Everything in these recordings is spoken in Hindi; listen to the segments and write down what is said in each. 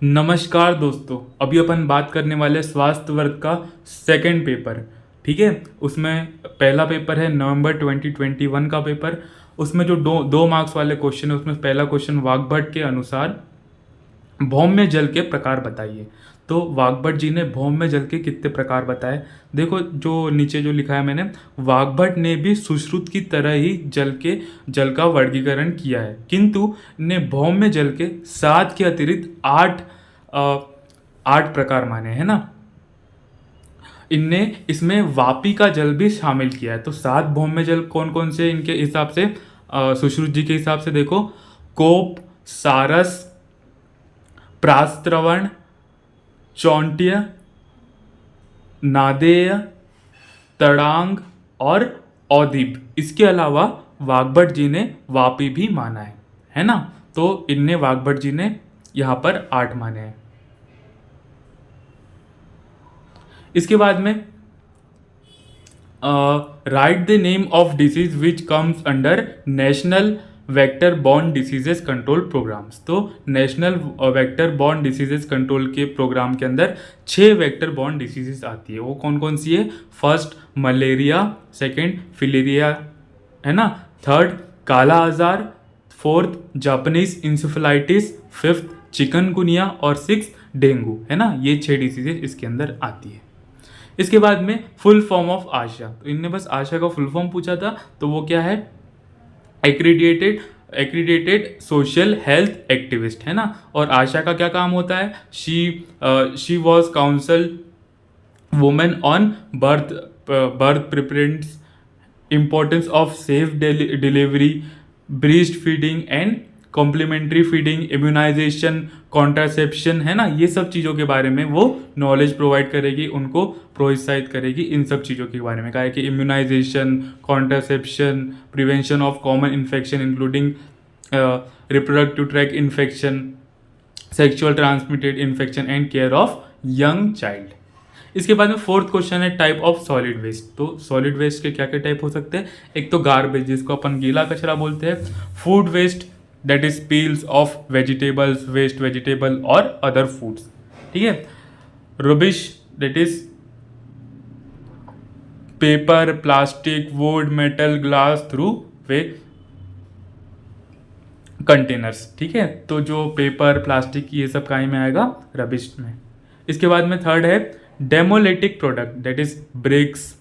नमस्कार दोस्तों, अभी अपन बात करने वाले स्वास्थ्य वर्ग का सेकंड पेपर। ठीक है, उसमें पहला पेपर है नवंबर 2021 का पेपर। उसमें जो दो मार्क्स वाले क्वेश्चन है, उसमें पहला क्वेश्चन वाग्भट के अनुसार भौम्य जल के प्रकार बताइए। तो वाग्भट जी ने भौम्य जल के कितने प्रकार बताए। देखो जो नीचे जो लिखा है मैंने, वाग्भट ने भी सुश्रुत की तरह ही जल का वर्गीकरण किया है, किंतु ने भौम्य जल के 7 के अतिरिक्त 8 प्रकार माने हैं ना। इनने इसमें वापी का जल भी शामिल किया है। तो 7 भौम्य जल कौन कौन से इनके हिसाब से, सुश्रुत जी के हिसाब से देखो, कोप, सारस, प्रास्त्रवण, चौंट्य, नादेय, तड़ांग और औदीप। इसके अलावा वाग्भट जी ने वापी भी माना है ना। तो इनने वाग्भट जी ने यहां पर 8 माने हैं। इसके बाद में write the name of disease which comes under national vector borne diseases control programmes. तो national vector borne diseases control के प्रोग्राम के अंदर 6 वेक्टर बॉर्न डिसीजेस आती है। वो कौन कौन सी है? फर्स्ट मलेरिया, सेकंड फिलेरिया है ना, थर्ड काला आजार, fourth Japanese encephalitis, fifth chikungunya और सिक्स डेंगू है ना। ये 6 डिसीजेस इसके अंदर आती है। इसके बाद में फुल फॉर्म ऑफ आशा। तो इनने बस आशा का फुल फॉर्म पूछा था, तो वो क्या है? एक्रीडेटेड सोशल हेल्थ एक्टिविस्ट है ना। और आशा का क्या काम होता है? She was counsel women on birth preparedness, importance of safe delivery, breast feeding and complementary feeding, immunisation, contraception है ना। ये सब चीज़ों के बारे में वो नॉलेज प्रोवाइड करेगी, उनको प्रोत्साहित करेगी इन सब चीज़ों के बारे में। कहा है कि immunization, contraception, prevention of common infection including reproductive tract infection, sexual transmitted infection and care of young child. इसके बाद में फोर्थ क्वेश्चन है टाइप ऑफ सॉलिड वेस्ट। तो सॉलिड वेस्ट के क्या क्या टाइप हो सकते हैं? एक तो गार्बेज, जिसको अपन गीला कचरा बोलते हैं, food waste that is peels of vegetables, waste vegetable और अदर फूड्स। ठीक है, rubbish that is paper, plastic, wood, metal, glass throwaway containers. ठीक है, तो जो पेपर, प्लास्टिक ये सब कहीं में आएगा? रबिश में। इसके बाद में थर्ड है demolitic product that is bricks,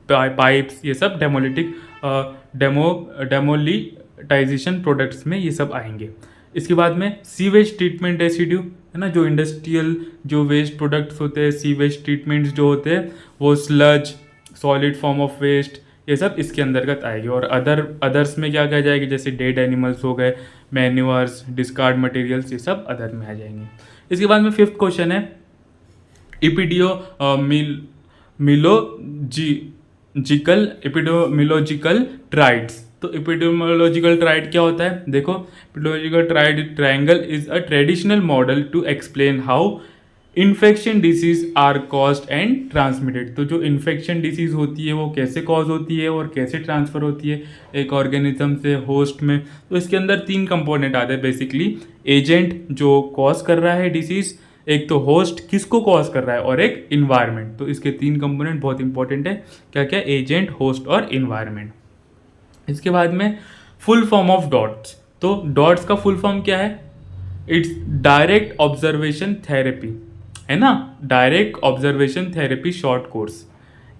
pipes, ये सब डेमोलिटिक डेमोलिटाइजेशन प्रोडक्ट्स में ये सब आएंगे। इसके बाद में सीवेज ट्रीटमेंट रेसिड्यू है ना, जो इंडस्ट्रियल जो वेस्ट प्रोडक्ट्स होते हैं, सीवेज ट्रीटमेंट्स जो होते हैं, वो sludge, solid form of waste, ये सब इसके अंतर्गत आएगी। और अदर्स में क्या क्या जाएगी? जैसे डेड एनिमल्स हो गए, मैन्यूअर्स, डिस्कार्ड मटेरियल्स, ये सब अदर में आ जाएंगे। इसके बाद में फिफ्थ क्वेश्चन है एपिडेमियोलॉजिकल ट्राइड्स। तो एपिडेमियोलॉजिकल ट्राइड क्या होता है? देखो, epidemiological triad triangle is a traditional model to explain how infection disease are caused and transmitted. तो जो इन्फेक्शन डिसीज होती है वो कैसे कॉज होती है और कैसे ट्रांसफर होती है एक ऑर्गेनिज्म से होस्ट में। तो इसके अंदर 3 कंपोनेंट आते हैं बेसिकली। एजेंट जो कॉज कर रहा है डिसीज, एक तो होस्ट किसको कॉज कर रहा है, और एक इन्वायरमेंट। तो इसके 3 कंपोनेंट बहुत इंपॉर्टेंट है। क्या क्या? एजेंट, होस्ट और इन्वायरमेंट। इसके बाद में फुल फॉर्म ऑफ डॉट्स। तो डॉट्स का फुल फॉर्म क्या है? इट्स डायरेक्ट ऑब्जर्वेशन थेरेपी है ना, direct observation therapy short course,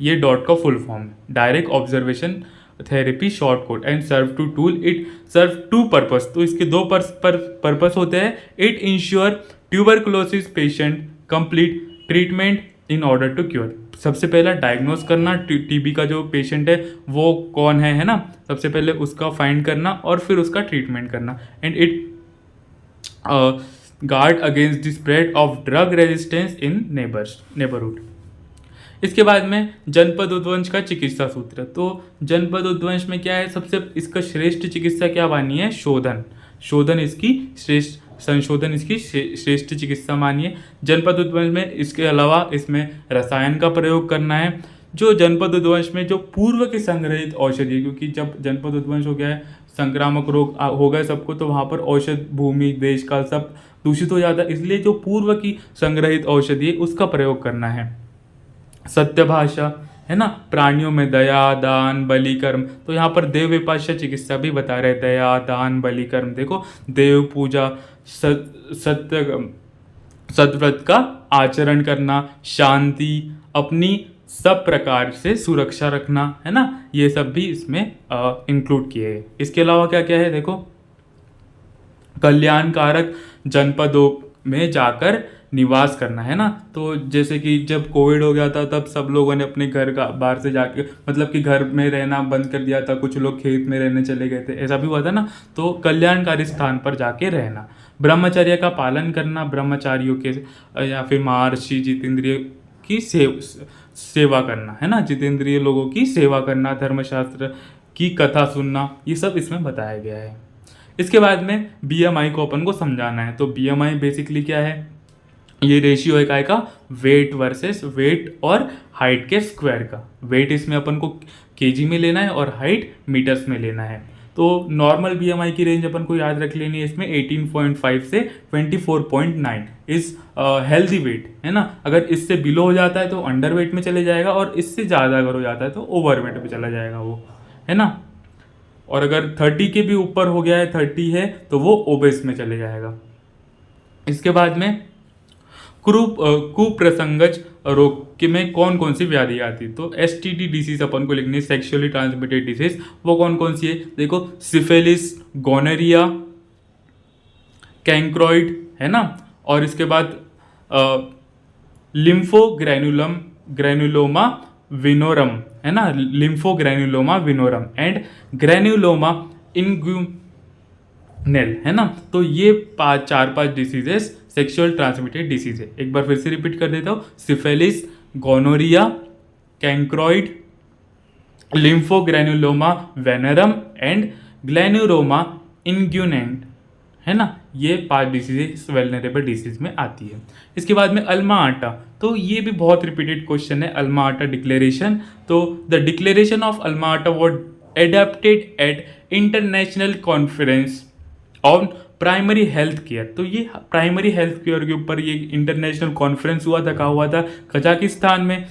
ये डॉट का फुल फॉर्म है। Direct observation therapy short course and serve two tool, it serve 2 purpose. तो इसके 2 पर्पस होते हैं। It ensure tuberculosis patient complete treatment in order to cure. सबसे पहला डायग्नोज करना, टीबी का जो पेशेंट है वो कौन है ना, सबसे पहले उसका फाइंड करना और फिर उसका ट्रीटमेंट करना। And it guard against the spread of drug resistance in neighbourhood. इसके बाद में जनपद उद्वंश का चिकित्सा सूत्र। तो जनपद उद्वंश में क्या है? सबसे इसका श्रेष्ठ चिकित्सा क्या मानी है? शोधन इसकी श्रेष्ठ, संशोधन इसकी श्रेष्ठ चिकित्सा मानिए। जनपद उद्वंश में इसके अलावा इसमें रसायन का प्रयोग करना है। जो जनपद उद्वंश में जो पूर्व के संग्रहित औषधि, क्योंकि जब जनपद उद्वंश हो गया है, संक्रामक रोग हो गए सबको, तो वहाँ पर औषध भूमि, देश काल सब दूषित हो जाता है, इसलिए जो पूर्व की संग्रहित औषधि है उसका प्रयोग करना है। सत्य भाषा है ना, प्राणियों में दया, दान, बलि, कर्म, तो यहाँ पर देव विपाशा चिकित्सा भी बता रहे हैं, दया, दान, बलि, कर्म। देखो, देव पूजा, सत्य, सद्व्रत का आचरण करना, शांति, अपनी सब प्रकार से सुरक्षा रखना, है ना, ये सब भी इसमें इंक्लूड किए हैं। इसके अलावा क्या क्या है, देखो, कल्याणकारक जनपदों में जाकर निवास करना, है ना। तो जैसे कि जब कोविड हो गया था तब सब लोगों ने अपने घर का बाहर से जाके, मतलब कि घर में रहना बंद कर दिया था, कुछ लोग खेत में रहने चले गए थे, ऐसा भी हुआ था ना। तो कल्याणकारी स्थान पर जाके रहना, ब्रह्मचर्य का पालन करना, ब्रह्मचारियों के या फिर महर्षि जितेंद्रिय की सेवा करना, है ना, जितेंद्रिय लोगों की सेवा करना, धर्मशास्त्र की कथा सुनना, ये सब इसमें बताया गया है। इसके बाद में बीएमआई को अपन को समझाना है। तो बीएमआई बेसिकली क्या है, ये रेशियो है काय का, वेट वर्सेस वेट और हाइट के स्क्वायर का। वेट इसमें अपन को केजी में लेना है और हाइट मीटर्स में लेना है। तो नॉर्मल बीएमआई की रेंज अपन को याद रख लेनी है, इसमें 18.5 से 24.9 इज हेल्दी वेट, है ना। अगर इससे बिलो हो जाता है तो अंडर वेट में चले जाएगा, और इससे ज़्यादा अगर हो जाता है तो ओवर वेट में चला जाएगा वो, है ना। और अगर 30 के भी ऊपर हो गया है, 30 है, तो वो ओबेस में चले जाएगा। इसके बाद में कुप्रसंगज रोग के में कौन कौन सी व्याधि आती है। तो एसटीडी डिसीज अपन को लिखनी है, सेक्सुअली ट्रांसमिटेड डिसीज, वो कौन कौन सी है, देखो, सिफिलिस, गोनोरिया, कैंक्रोइड, है ना। और इसके बाद ग्रैनुलोमा विनोरम, है ना, लिम्फोग्रैनुलोमा विनोरम एंड ग्रैनुलोमा इंग्यूनेल, है ना। तो ये 4-5 डिसीजेस सेक्सुअल ट्रांसमिटेड डिसीज है। एक बार फिर से रिपीट कर देता हूँ, सिफिलिस, गोनोरिया, कैंक्रोइड, लिम्फोग्रैनुलोमा वेनरम एंड ग्लैनुलोमा इंग्यूनेंट, है ना। ये 5 डिसीजेस वेलनरेबल डिसीज में आती है। इसके बाद में अल्मा आटा, तो ये भी बहुत रिपीटेड क्वेश्चन है, अल्मा आटा डिक्लेरेशन। तो the declaration of Alma Ata was adopted at international conference on primary health care. तो ये प्राइमरी हेल्थ केयर के ऊपर ये इंटरनेशनल कॉन्फ्रेंस हुआ था, कहाँ हुआ था, कजाकिस्तान में,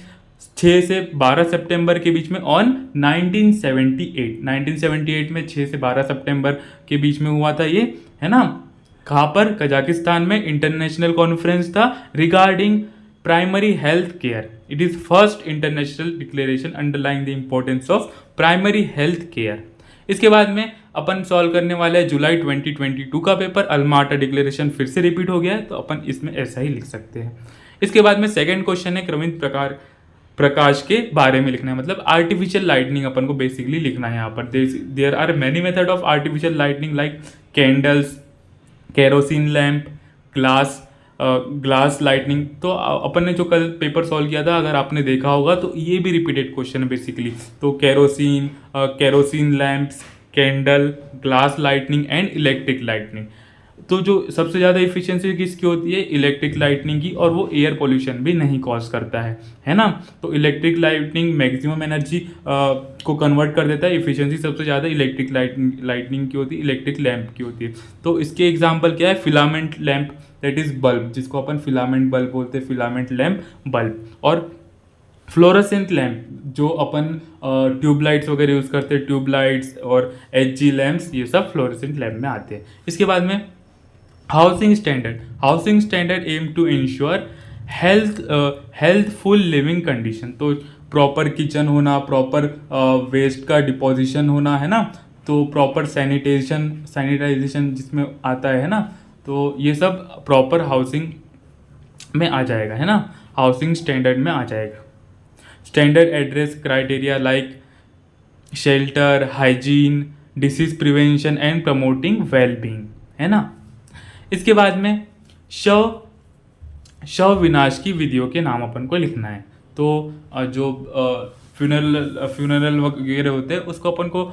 6 से 12 सितंबर के बीच में ऑन 1978 में 6 से 12 सितंबर के बीच में हुआ था ये, है ना। कहाँ पर, कजाकिस्तान में इंटरनेशनल कॉन्फ्रेंस था regarding primary health care. It is first international declaration underlying the importance of primary health care. इसके बाद में अपन सॉल्व करने वाले हैं जुलाई 2022 का पेपर, अल्मा आटा डिक्लेरेशन फिर से रिपीट हो गया है, तो अपन इसमें ऐसा ही लिख सकते हैं। इसके बाद में सेकंड क्वेश्चन है क्रमित प्रकाश के बारे में लिखना है, मतलब आर्टिफिशियल लाइटनिंग अपन को बेसिकली लिखना है। यहाँ पर there are many method of artificial lightning like candles, kerosene lamp, glass lightning. तो अपन ने जो कल पेपर सॉल्व किया था, अगर आपने देखा होगा तो ये भी रिपीटेड क्वेश्चन है बेसिकली। तो kerosene lamps, candle, glass lightning and electric lightning. तो जो सबसे ज़्यादा इफिशियंसी किसकी होती है, इलेक्ट्रिक लाइटनिंग की, और वो एयर पोल्यूशन भी नहीं कॉज करता है ना। तो इलेक्ट्रिक लाइटनिंग मैक्सिमम एनर्जी को कन्वर्ट कर देता है, इफिशियंसी सबसे ज़्यादा इलेक्ट्रिक लाइटनिंग की होती है, इलेक्ट्रिक लैम्प की होती है। तो इसके एग्जाम्पल क्या है, filament lamp, that is bulb, जिसको अपन फिलामेंट बल्ब बोलते हैं, फिलामेंट लैम्प बल्ब। और फ्लोरोसेंट लैम्प, जो अपन ट्यूबलाइट्स वगैरह यूज़ करते हैं, ट्यूबलाइट्स और एचजी लैम्प्स, ये सब फ्लोरोसेंट लैम्प में आते हैं। इसके बाद में housing standard aim to ensure healthful living condition. तो प्रॉपर किचन होना, प्रॉपर वेस्ट का डिपोजिशन होना, है ना। तो प्रॉपर सैनिटाइजेशन जिसमें आता है ना, तो ये सब प्रॉपर हाउसिंग में आ जाएगा, है ना, हाउसिंग स्टैंडर्ड में आ जाएगा। Standard address criteria like shelter, hygiene, disease prevention and promoting wellbeing, है ना। इसके बाद में शव विनाश की विधियों के नाम अपन को लिखना है। तो जो फ्यूनरल वगैरह होते हैं उसको अपन को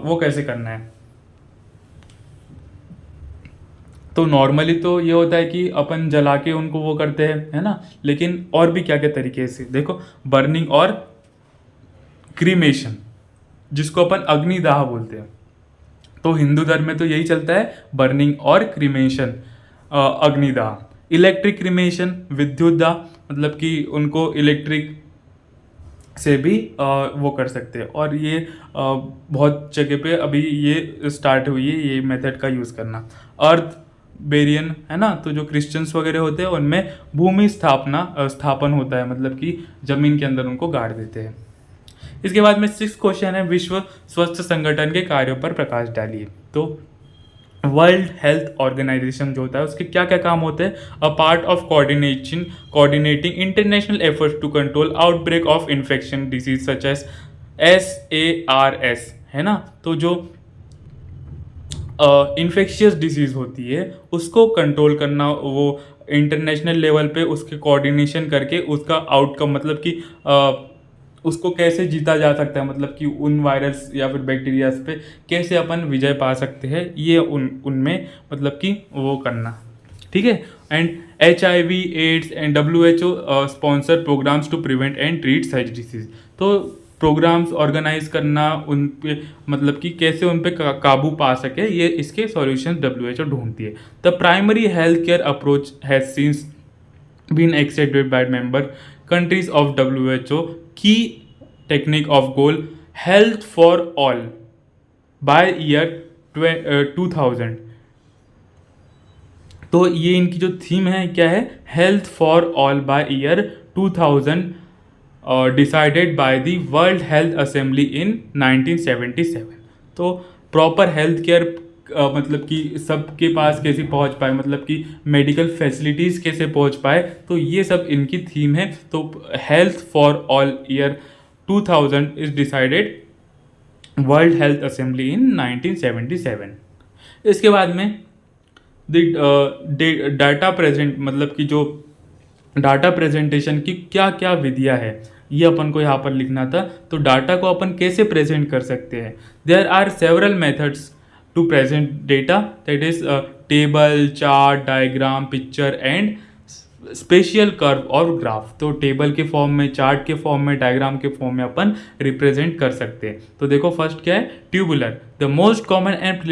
वो कैसे करना है। तो नॉर्मली तो ये होता है कि अपन जला के उनको वो करते हैं, है ना, लेकिन और भी क्या क्या तरीके से, देखो, बर्निंग और क्रीमेशन, जिसको अपन अग्निदाह बोलते हैं। तो हिंदू धर्म में तो यही चलता है, बर्निंग और क्रीमेशन। अग्निदाह। इलेक्ट्रिक क्रिमेशन, विद्युत दाह, मतलब कि उनको इलेक्ट्रिक से भी वो कर सकते हैं। और ये बहुत जगह पे अभी ये स्टार्ट हुई है ये मेथड का यूज़ करना। अर्थ बेरियन है ना, तो जो क्रिश्चियंस वगैरह होते हैं उनमें भूमि स्थापन होता है, मतलब कि जमीन के अंदर उनको गाड़ देते हैं। इसके बाद में 6 क्वेश्चन है, विश्व स्वास्थ्य संगठन के कार्यों पर प्रकाश डालिए। तो वर्ल्ड हेल्थ ऑर्गेनाइजेशन जो होता है उसके क्या क्या काम होते हैं? A part of coordinating international efforts to control outbreak of infection disease such as SARS, है ना। तो जो इन्फेक्शियस डिजीज होती है उसको कंट्रोल करना, वो इंटरनेशनल लेवल पे उसके कोऑर्डिनेशन करके उसका आउटकम, मतलब कि उसको कैसे जीता जा सकता है, मतलब कि उन वायरस या फिर बैक्टीरियाज पे कैसे अपन विजय पा सकते हैं, ये उनमें मतलब कि वो करना, ठीक है। And HIV AIDS and WHO sponsor programs to prevent and treat such disease. तो प्रोग्राम्स ऑर्गेनाइज करना उन पे, मतलब कि कैसे उन पे काबू पा सके, ये इसके सॉल्यूशन WHO ढूंढती है। The primary health care approach has since been accepted by member countries of WHO key technique of goal health for all by year 2000। तो ये इनकी जो थीम है क्या है? Health for all by year 2000 decided by the world health assembly in 1977। तो प्रॉपर हेल्थ केयर मतलब कि सबके पास कैसे पहुंच पाए, मतलब कि मेडिकल फैसिलिटीज़ कैसे पहुंच पाए, तो ये सब इनकी थीम है। तो health for all year 2000 is decided world health assembly in 1977। इसके बाद में डाटा प्रेजेंट, मतलब कि जो डाटा प्रेजेंटेशन की क्या क्या विधियां है ये अपन को यहाँ पर लिखना था। तो डाटा को अपन कैसे प्रेजेंट कर सकते हैं? There are several methods to present data, that is table, chart, diagram, picture and spatial curve और ग्राफ। तो टेबल के फॉर्म में, चार्ट के फॉर्म में, डायग्राम के फॉर्म में अपन रिप्रेजेंट कर सकते हैं। तो देखो फर्स्ट क्या है? Tubular, the most common and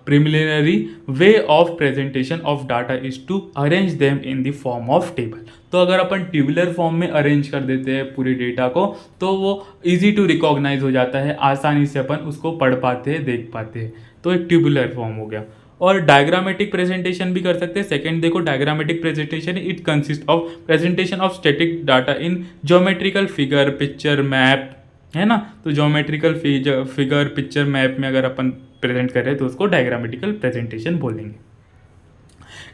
preliminary way of presentation of data is to arrange them in the form of table। तो अगर अपन ट्यूबुलर फॉर्म में अरेंज कर देते हैं पूरे डेटा को तो वो इजी टू रिकॉग्नाइज हो जाता है, आसानी से अपन उसको पढ़ पाते हैं, देख पाते हैं। तो एक ट्यूबुलर फॉर्म हो गया। और डायग्रामेटिक प्रेजेंटेशन भी कर सकते हैं। सेकंड देखो, diagrammatic presentation it consist of presentation of static data in geometrical figure, picture, map, है ना। तो ज्योमेट्रिकल फिगर, पिक्चर, मैप में अगर अपन प्रेजेंट कर रहे हैं तो उसको डायग्रामेटिकल प्रेजेंटेशन बोलेंगे।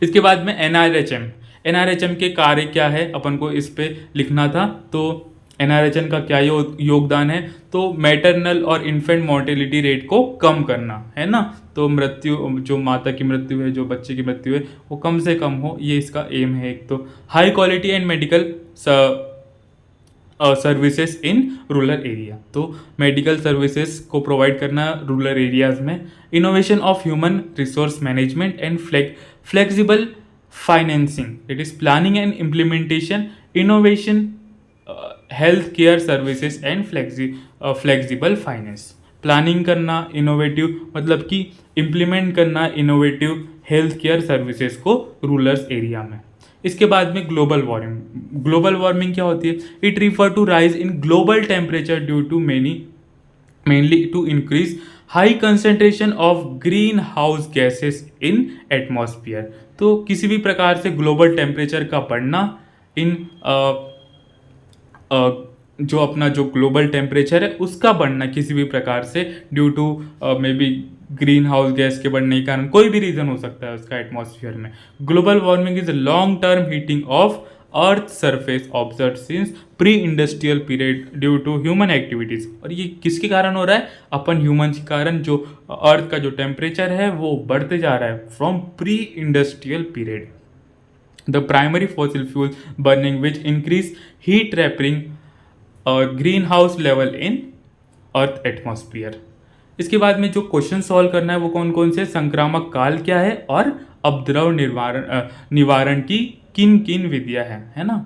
इसके बाद में एनआरएचएम के कार्य क्या है अपन को इस पे लिखना था। तो एनआरएचएम का क्या योगदान है? तो मैटरनल और इन्फेंट मोर्टेलिटी रेट को कम करना, है ना। तो मृत्यु, जो माता की मृत्यु है, जो बच्चे की मृत्यु है, वो कम से कम हो, ये इसका एम है। एक तो high quality and medical services in rural area, तो मेडिकल सर्विसेज को प्रोवाइड करना रूरल एरियाज में। Innovation of human resource management and flexible financing, it is planning and implementation, innovation, health care services and flexible finance. Planning करना, इनोवेटिव मतलब कि इम्प्लीमेंट करना इनोवेटिव हेल्थ केयर सर्विसेज को रूरल एरिया में। इसके बाद में ग्लोबल वार्मिंग क्या होती है? It refer to rise in global temperature due to mainly to increase high concentration of greenhouse gases in atmosphere. तो किसी भी प्रकार से ग्लोबल टेम्परेचर का बढ़ना, इन जो अपना जो ग्लोबल टेम्परेचर है उसका बढ़ना किसी भी प्रकार से due to may be greenhouse gas के बढ़ने के कारण, कोई भी रीजन हो सकता है उसका एटमॉस्फेयर में। Global warming is long term heating of earth surface observe since pre industrial period due to human activities. और ये किसके कारण हो रहा है? अपन ह्यूमन के कारण जो अर्थ का जो टेम्परेचर है वो बढ़ते जा रहा है from pre industrial period. The primary fossil fuel burning which increase heat trapping और greenhouse level in earth atmosphere. इसके बाद में जो क्वेश्चन सॉल्व करना है वो कौन कौन से? संक्रामक काल क्या है और अपद्रव निवारण की किन किन विधियां हैं, है ना।